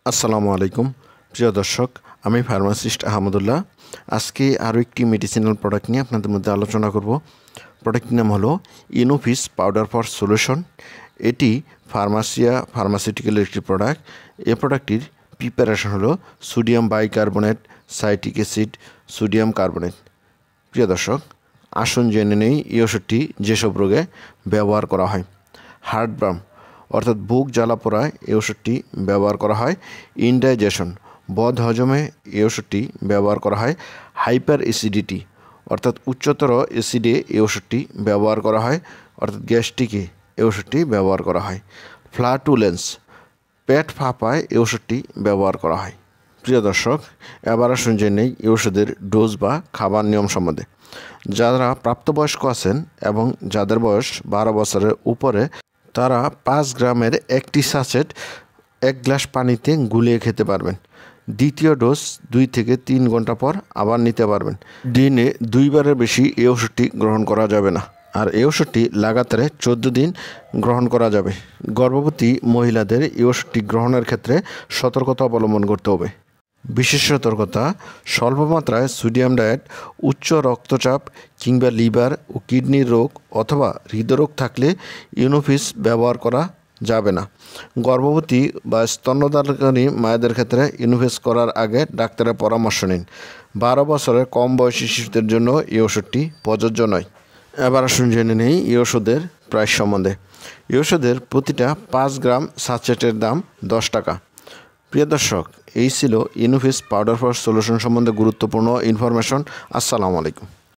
আসসালামু আলাইকুম প্রিয় দর্শক, আমি ফার্মাসিস্ট আহমদুল্লাহ। আজকে আরও একটি মেডিসিনাল প্রোডাক্ট নিয়ে আপনাদের মধ্যে আলোচনা করব। প্রোডাক্টটির নাম হলো ইনোফিস পাউডার ফর সলিউশন। এটি ফার্মাসিউটিক্যালের একটি প্রোডাক্ট। এই প্রোডাক্টটির প্রিপারেশন হলো sodium bicarbonate, citric acid, sodium carbonate. প্রিয় দর্শক, আসুন জেনে নেই এই ওষুধটি যেসব রোগে ব্যবহার করা হয়। হার্টবার্ন অর্থাৎ বুক জ্বালা পোড়ায় এই ওষুধটি ব্যবহার করা হয়। ইনডাইজেশন বদ হজমে এই ওষুধটি ব্যবহার করা হয়। হাইপার অ্যাসিডিটি অর্থাৎ উচ্চতর অ্যাসিডে এই ওষুধটি ব্যবহার করা হয়, অর্থাৎ গ্যাস্ট্রিকে এই ওষুধটি ব্যবহার করা হয়। ফ্লাটুলেন্স পেট ফাঁপায় এই ওষুধটি ব্যবহার করা হয়। প্রিয় দর্শক, এবার আসুন জেনে নেই এই ওষুধের ডোজ বা খাবার নিয়ম সম্বন্ধে। যারা প্রাপ্তবয়স্ক আছেন এবং যাদের বয়স 12 বছরের উপরে, তারা 5 গ্রামের একটি সাচেট 1 গ্লাস পানিতে গুলিয়ে খেতে পারবেন। দ্বিতীয় ডোজ 2 থেকে 3 ঘন্টা পর আবার নিতে পারবেন। দিনে 2 বারের বেশি এই ওষুধটি গ্রহণ করা যাবে না, আর এই ওষুধটি লাগাতারে 14 দিন গ্রহণ করা যাবে। গর্ভবতী মহিলাদের এই ওষুধটি গ্রহণের ক্ষেত্রে সতর্কতা অবলম্বন করতে হবে। বিশেষ সতর্কতা: স্বল্প মাত্রায় সোডিয়াম ডায়েট, উচ্চ রক্তচাপ কিংবা লিভার ও কিডনির রোগ অথবা হৃদরোগ থাকলে ইনোফিস ব্যবহার করা যাবে না। গর্ভবতী বা স্তন্যদানকারী মায়েদের ক্ষেত্রে ইনোফিস করার আগে ডাক্তারের পরামর্শ নিন। 12 বছরের কম বয়সী শিশুদের জন্য এই ওষুধটি প্রযোজ্য নয়। এবার আসুন জেনে নেই এই ওষুধের প্রাইস সম্বন্ধে। এই ওষুধের প্রতিটা 5 গ্রাম সাচেটের দাম 10 টাকা। প্রিয় দর্শক, এই ছিল ইনোফিস পাউডার ফর সলিউশন সম্বন্ধে গুরুত্বপূর্ণ ইনফরমেশন। আসসালামু আলাইকুম।